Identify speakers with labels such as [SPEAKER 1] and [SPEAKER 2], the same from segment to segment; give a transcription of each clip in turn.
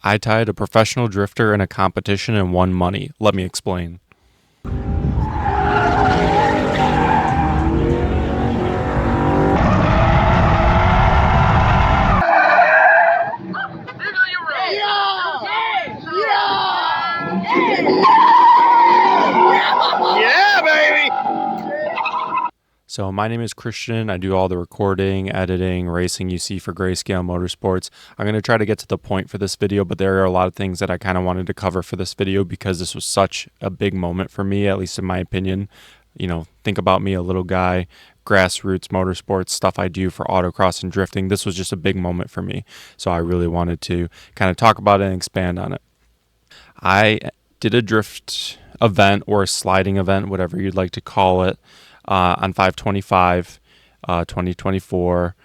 [SPEAKER 1] I tied a professional drifter in a competition and won money. Let me explain.
[SPEAKER 2] Yeah, baby!
[SPEAKER 1] So my name is Christian. I do all the recording, editing, racing you see for Grayscale Motorsports. I'm going to try to get to the point for this video, but there are a lot of things that I kind of wanted to cover for this video because this was such a big moment for me, at least in my opinion. You know, think about me, a little guy, grassroots motorsports, stuff I do for autocross and drifting. This was just a big moment for me. So I really wanted to kind of talk about it and expand on it. I did a drift event or a sliding event, whatever you'd like to call it, on 5/25, 2024.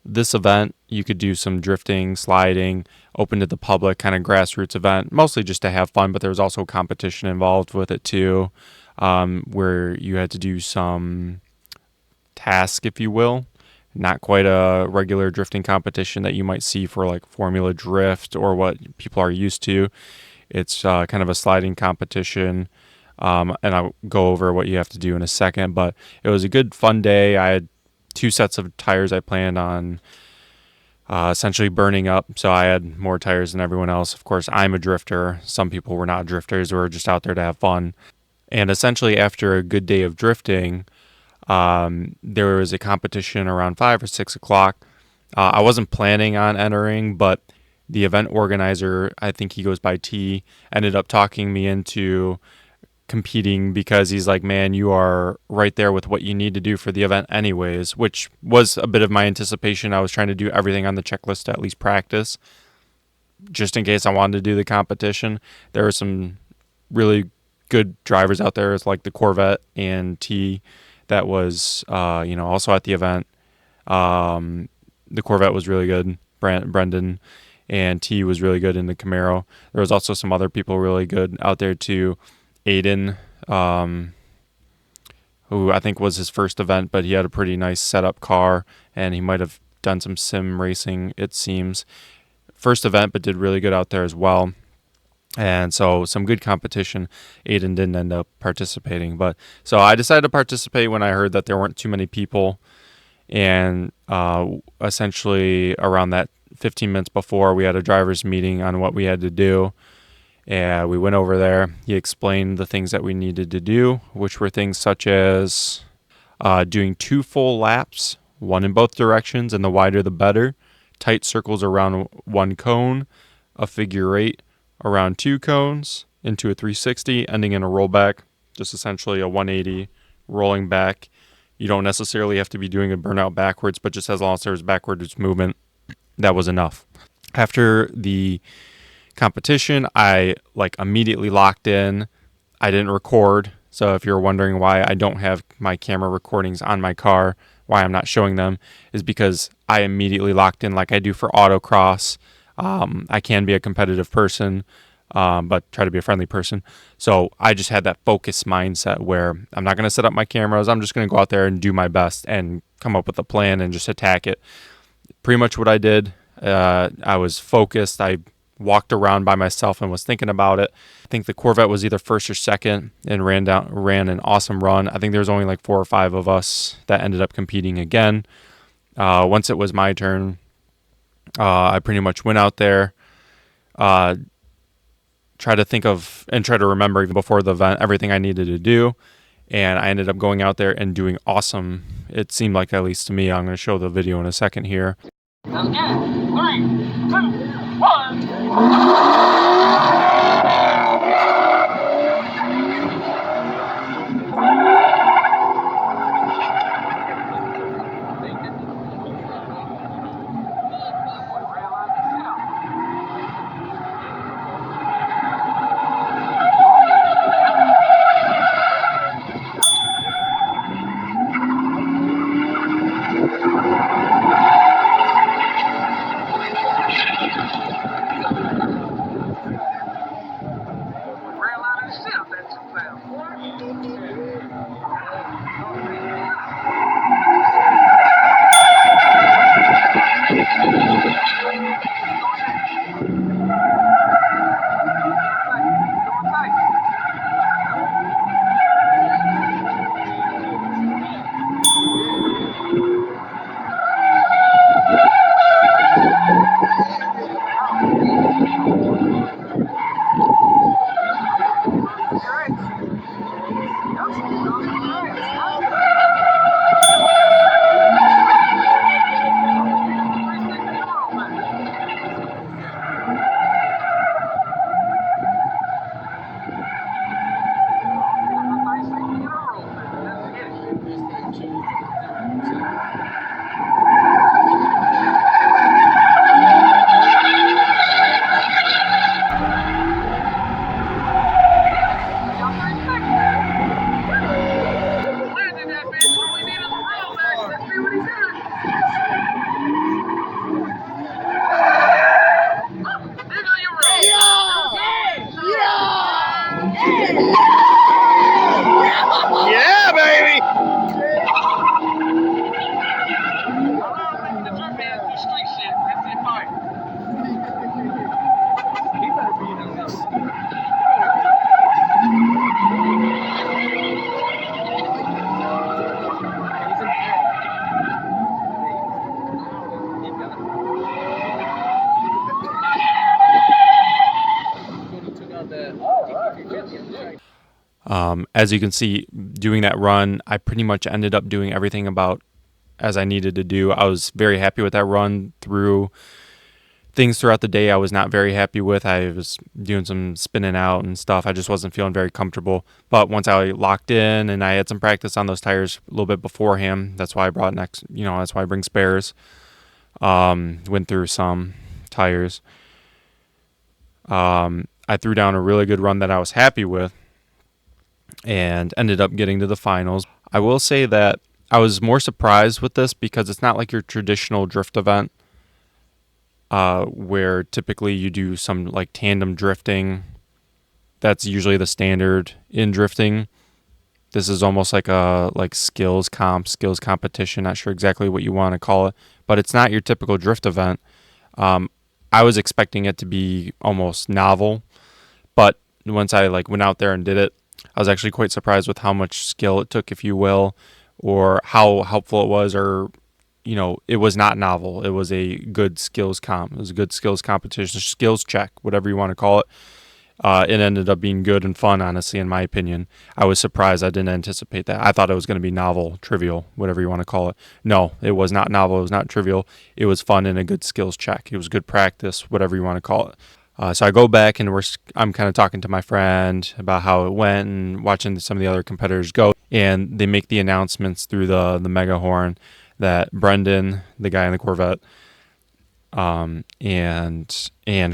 [SPEAKER 1] This event, you could do some drifting, sliding, open to the public, kind of grassroots event, mostly just to have fun, but there was also competition involved with it too, where you had to do some task, if you will. Not quite a regular drifting competition that you might see for like Formula Drift or what people are used to. It's kind of a sliding competition, and I'll go over what you have to do in a second. But it was a good, fun day. I had 2 sets of tires I planned on essentially burning up, so I had more tires than everyone else. Of course, I'm a drifter. Some people were not drifters, were just out there to have fun. And essentially, after a good day of drifting, there was a competition around 5 or 6 o'clock. I wasn't planning on entering, but the event organizer, I think he goes by T, ended up talking me into competing because he's like, man, you are right there with what you need to do for the event anyways, which was a bit of my anticipation. I was trying to do everything on the checklist to at least practice, just in case I wanted to do the competition. There were some really good drivers out there, it's like the Corvette and T that was, also at the event. The Corvette was really good, Brendan, and T was really good in the Camaro. There was also some other people really good out there too. Aiden, who I think was his first event, but he had a pretty nice setup car, and he might have done some sim racing, it seems. First event, but did really good out there as well. And so some good competition. Aiden didn't end up participating. But so I decided to participate when I heard that there weren't too many people. And essentially around that 15 minutes before, we had a driver's meeting on what we had to do. And we went over there. He explained the things that we needed to do, which were things such as doing 2 full laps, 1 in both directions, and the wider the better. Tight circles around 1 cone, a figure 8 around 2 cones, into a 360, ending in a rollback, just essentially a 180 rolling back. You don't necessarily have to be doing a burnout backwards, but just as long as there's backwards movement, that was enough. After the competition, I immediately locked in. I didn't record, so if you're wondering why I don't have my camera recordings on my car, why I'm not showing them, is because I immediately locked in like I do for autocross. I can be a competitive person, but try to be a friendly person. So I just had that focus mindset where I'm not going to set up my cameras. I'm just going to go out there and do my best and come up with a plan and just attack it. Pretty much what I did. I was focused. I walked around by myself and was thinking about it. I think the Corvette was either first or second and ran an awesome run. I think there was only like 4 or 5 of us that ended up competing again. Once it was my turn, I pretty much went out there, try to think of and try to remember even before the event everything I needed to do, and I ended up going out there and doing awesome. It seemed like, at least to me. I'm going to show the video in a second here.
[SPEAKER 2] Sounds good. 3, 2, 1.
[SPEAKER 1] As you can see, doing that run, I pretty much ended up doing everything about as I needed to do. I was very happy with that run. Through things throughout the day I was not very happy with. I was doing some spinning out and stuff. I just wasn't feeling very comfortable. But once I locked in and I had some practice on those tires a little bit beforehand, that's why I brought that's why I bring spares. Went through some tires. I threw down a really good run that I was happy with and ended up getting to the finals. I will say that I was more surprised with this because it's not like your traditional drift event where typically you do some like tandem drifting. That's usually the standard in drifting. This is almost like a skills competition. Not sure exactly what you want to call it, but it's not your typical drift event. I was expecting it to be almost novel, but once I went out there and did it, I was actually quite surprised with how much skill it took, if you will, or how helpful it was, or it was not novel. It was a good skills comp. It was a good skills competition, skills check, whatever you want to call it. It ended up being good and fun, honestly, in my opinion. I was surprised. I didn't anticipate that. I thought it was going to be novel, trivial, whatever you want to call it. No, it was not novel. It was not trivial. It was fun and a good skills check. It was good practice, whatever you want to call it. So I go back and I'm kind of talking to my friend about how it went and watching some of the other competitors go. And they make the announcements through the mega horn that Brendan, the guy in the Corvette, and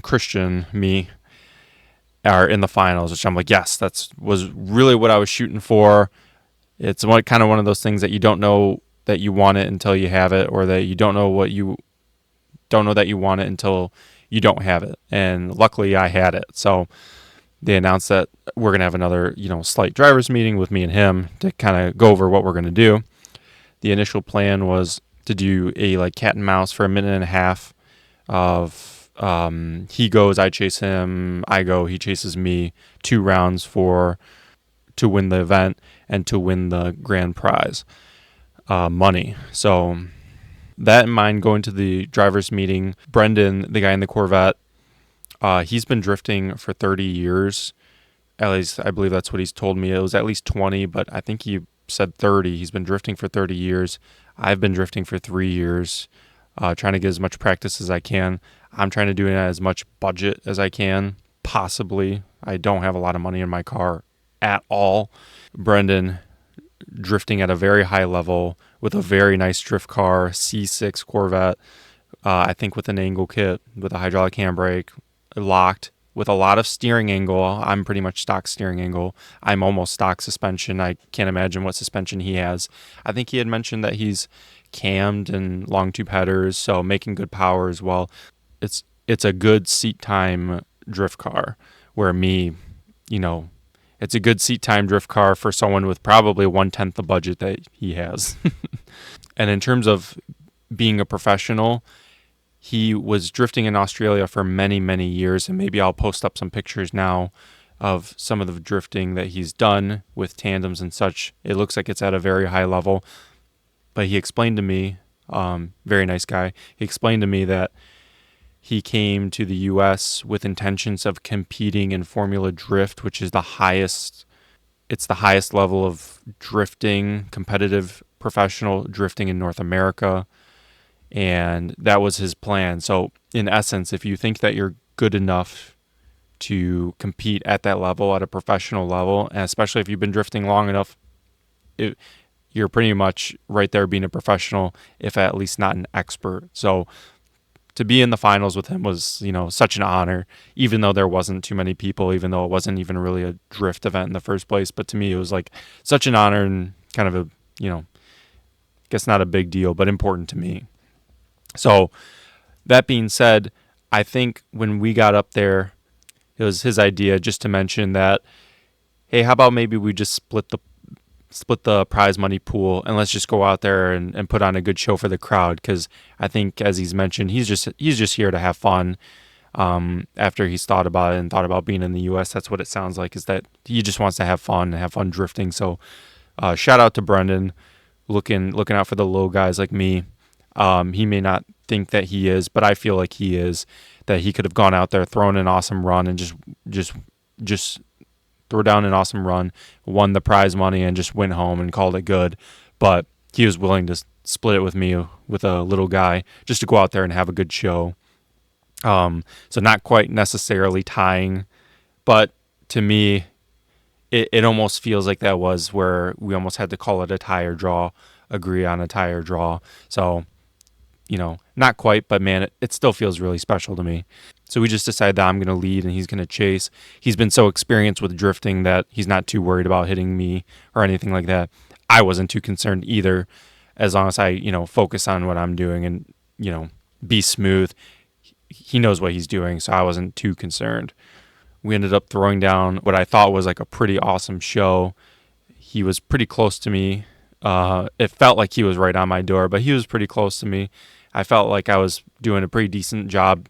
[SPEAKER 1] Christian, me, are in the finals, which I'm like, yes, was really what I was shooting for. It's kind of one of those things that you don't know that you want it until you have it, or that you don't know that you want it until you don't have it. And luckily I had it. So they announced that we're going to have another, slight driver's meeting with me and him to kind of go over what we're going to do. The initial plan was to do a cat and mouse for a minute and a half of he goes, I chase him, I go, he chases me, 2 rounds to win the event and to win the grand prize money. So that in mind, going to the driver's meeting, Brendan, the guy in the Corvette, he's been drifting for 30 years. At least I believe that's what he's told me. It was at least 20, but I think he said 30. He's been drifting for 30 years. I've been drifting for 3 years, trying to get as much practice as I can. I'm trying to do it at as much budget as I can, possibly. I don't have a lot of money in my car at all. Brendan drifting at a very high level with a very nice drift car, C6 Corvette, I think with an angle kit, with a hydraulic handbrake, locked, with a lot of steering angle. I'm pretty much stock steering angle. I'm almost stock suspension. I can't imagine what suspension he has. I think he had mentioned that he's cammed and long tube headers, so making good power as well. It's a good seat time drift car, where it's a good seat time drift car for someone with probably 1/10 the budget that he has. And in terms of being a professional, he was drifting in Australia for many, many years, and maybe I'll post up some pictures now of some of the drifting that he's done with tandems and such. It looks like it's at a very high level. But he explained to me, very nice guy, he explained to me that he came to the U.S. with intentions of competing in Formula Drift, which is the highest level of drifting, competitive professional drifting in North America. And that was his plan. So in essence, if you think that you're good enough to compete at that level, at a professional level, and especially if you've been drifting long enough, you're pretty much right there being a professional, if at least not an expert. So to be in the finals with him was, such an honor, even though there wasn't too many people, even though it wasn't even really a drift event in the first place. But to me, it was such an honor and kind of a, I guess not a big deal, but important to me. So that being said, I think when we got up there, it was his idea just to mention that, hey, how about maybe we just split the prize money pool and let's just go out there and put on a good show for the crowd. Because I think, as he's mentioned, he's just here to have fun. After he's thought about it and thought about being in the U.S., that's what it sounds like, is that he just wants to have fun and have fun drifting. So shout out to Brendan, looking out for the little guys like me. He may not think that he is, but I feel like he is, that he could have gone out there, thrown an awesome run, and just throw down an awesome run, won the prize money, and just went home and called it good. But he was willing to split it with me, with a little guy, just to go out there and have a good show. So not quite necessarily tying, but to me, it almost feels like that was where we almost had to call it a tie or draw, agree on a tie or draw. So, not quite, but man, it still feels really special to me. So we just decided that I'm going to lead and he's going to chase. He's been so experienced with drifting that he's not too worried about hitting me or anything like that. I wasn't too concerned either, as long as I, focus on what I'm doing and, be smooth. He knows what he's doing, so I wasn't too concerned. We ended up throwing down what I thought was like a pretty awesome show. He was pretty close to me. It felt like he was right on my door, but he was pretty close to me. I felt like I was doing a pretty decent job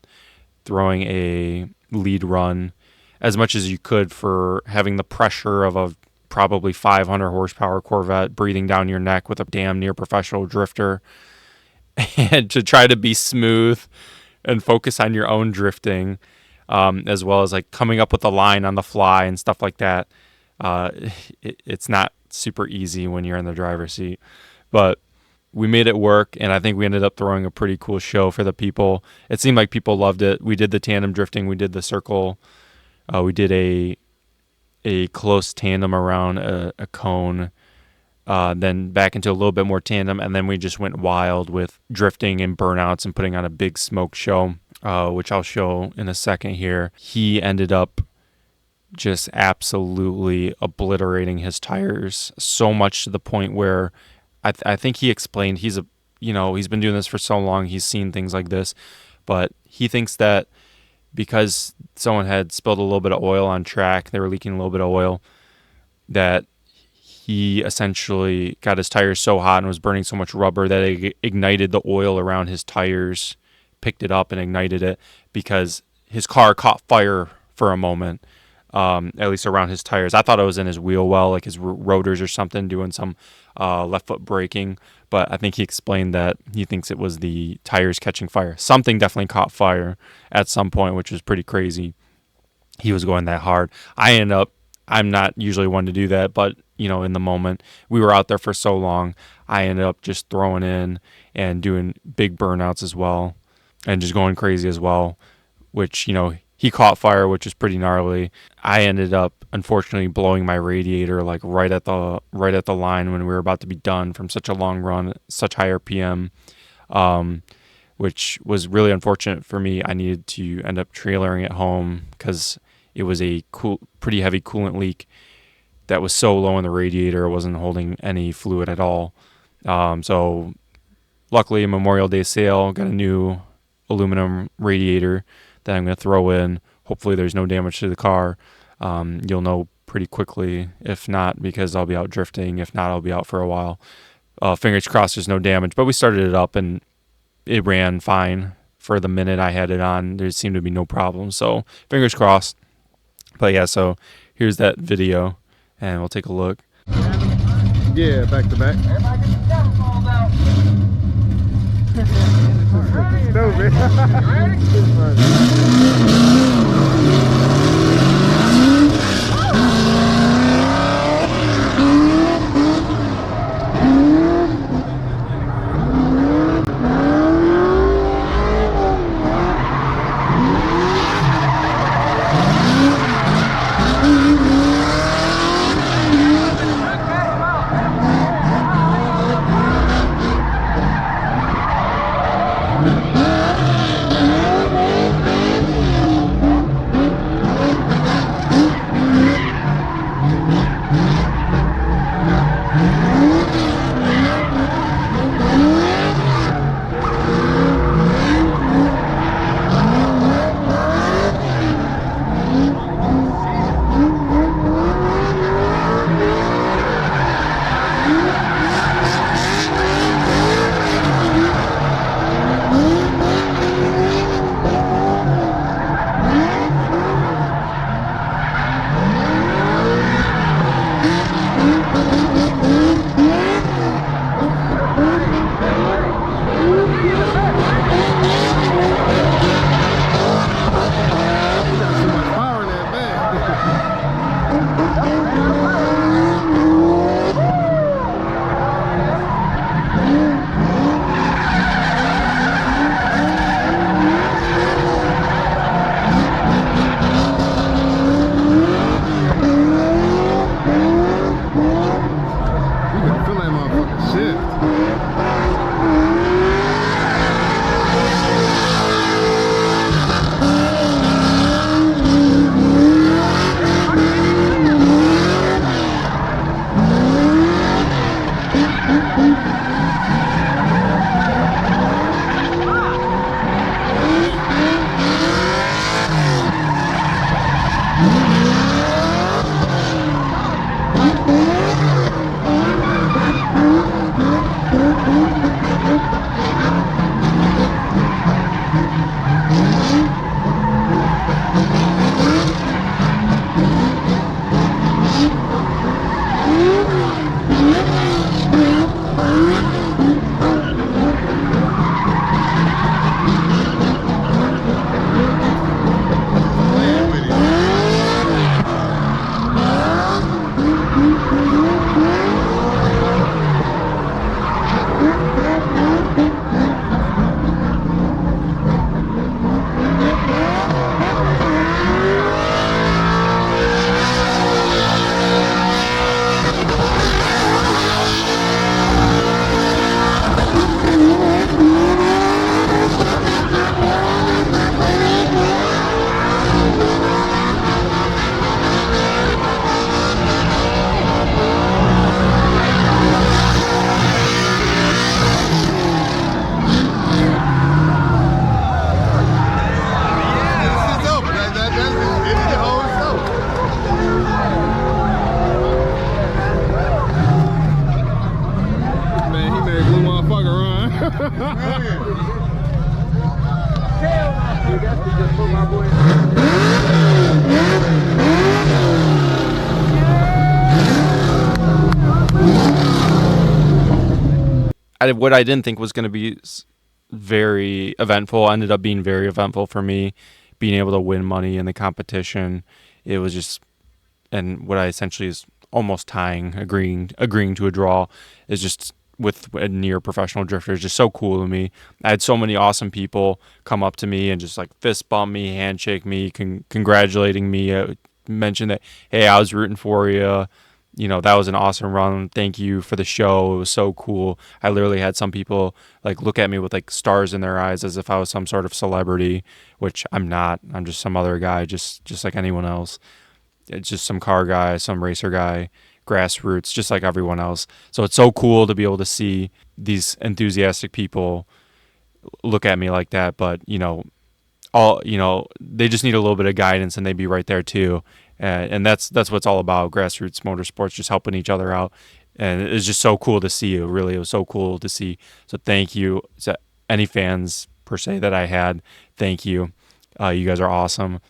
[SPEAKER 1] throwing a lead run as much as you could for having the pressure of a probably 500 horsepower Corvette breathing down your neck with a damn near professional drifter, and to try to be smooth and focus on your own drifting, as well as like coming up with a line on the fly and stuff like that. It's not super easy when you're in the driver's seat, but we made it work, and I think we ended up throwing a pretty cool show for the people. It seemed like people loved it. We did the tandem drifting, we did the circle, we did a close tandem around a cone, then back into a little bit more tandem, and then we just went wild with drifting and burnouts and putting on a big smoke show, which I'll show in a second here. He ended up just absolutely obliterating his tires, so much to the point where I think he explained he's been doing this for so long, he's seen things like this, but he thinks that because someone had spilled a little bit of oil on track, they were leaking a little bit of oil, that he essentially got his tires so hot and was burning so much rubber that it ignited the oil around his tires, picked it up and ignited it, because his car caught fire for a moment, at least around his tires. I thought it was in his wheel well, like his rotors or something, doing some left foot braking. But I think he explained that he thinks it was the tires catching fire. Something definitely caught fire at some point, which was pretty crazy. He was going that hard. I'm not usually one to do that, but in the moment, we were out there for so long, I ended up just throwing in and doing big burnouts as well, and just going crazy as well, which, he caught fire, which is pretty gnarly. I ended up, unfortunately, blowing my radiator like right at the line when we were about to be done from such a long run, such high RPM, which was really unfortunate for me. I needed to end up trailering it home because it was a pretty heavy coolant leak that was so low in the radiator, it wasn't holding any fluid at all. So luckily, Memorial Day sale, got a new aluminum radiator that I'm going to throw in. Hopefully there's no damage to the car. You'll know pretty quickly, if not, because I'll be out drifting. If not, I'll be out for a while. Fingers crossed there's no damage, but we started it up and it ran fine for the minute I had it on. There seemed to be no problem, so fingers crossed. But yeah, so here's that video, and we'll take a look.
[SPEAKER 3] Yeah, back to back.
[SPEAKER 2] Everybody get the camera phones out.
[SPEAKER 3] Stupid.
[SPEAKER 1] What I didn't think was going to be very eventful ended up being very eventful for me. Being able to win money in the competition, it was just, and what I essentially is almost tying, agreeing to a draw, is just with a near professional drifter is just so cool to me. I had so many awesome people come up to me and just like fist bump me, handshake me, congratulating me, mention that, hey, I was rooting for you. You know, that was an awesome run. Thank you for the show. It was so cool. I literally had some people like look at me with like stars in their eyes as if I was some sort of celebrity, which I'm not. I'm just some other guy, just like anyone else. It's just some car guy, some racer guy, grassroots, just like everyone else. So it's so cool to be able to see these enthusiastic people look at me like that. But, they just need a little bit of guidance and they'd be right there too. And that's what it's all about, grassroots motorsports, just helping each other out. And it's just so cool to see you. Really, it was so cool to see. So thank you to any fans per se that I had. Thank you. You guys are awesome.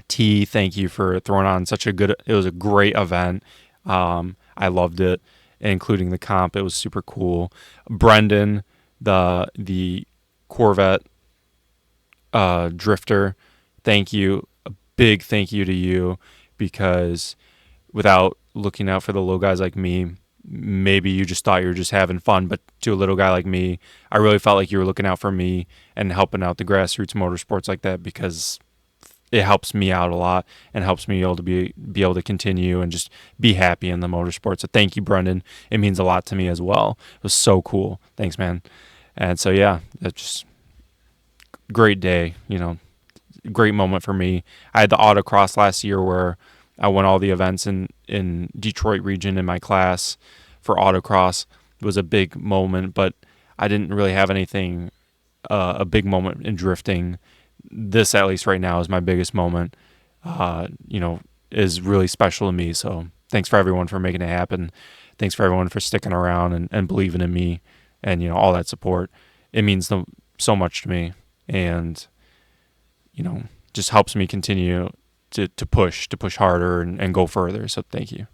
[SPEAKER 1] T, thank you for throwing on it was a great event. I loved it, including the comp. It was super cool. Brendan, the Corvette drifter, thank you. A big thank you to you, because without looking out for the little guys like me, maybe you just thought you were just having fun, but to a little guy like me, I really felt like you were looking out for me and helping out the grassroots motorsports like that, because it helps me out a lot and helps me be able to continue and just be happy in the motorsport. So thank you, Brendan. It means a lot to me as well. It was so cool. Thanks, man. And so, yeah, that's just great day, great moment for me. I had the autocross last year where I won all the events in Detroit region in my class for autocross. It was a big moment, but I didn't really have anything, a big moment in drifting. This, at least right now, is my biggest moment, is really special to me. So thanks for everyone for making it happen. Thanks for everyone for sticking around and believing in me and, all that support. It means so much to me, and, just helps me continue to push harder and go further. So thank you.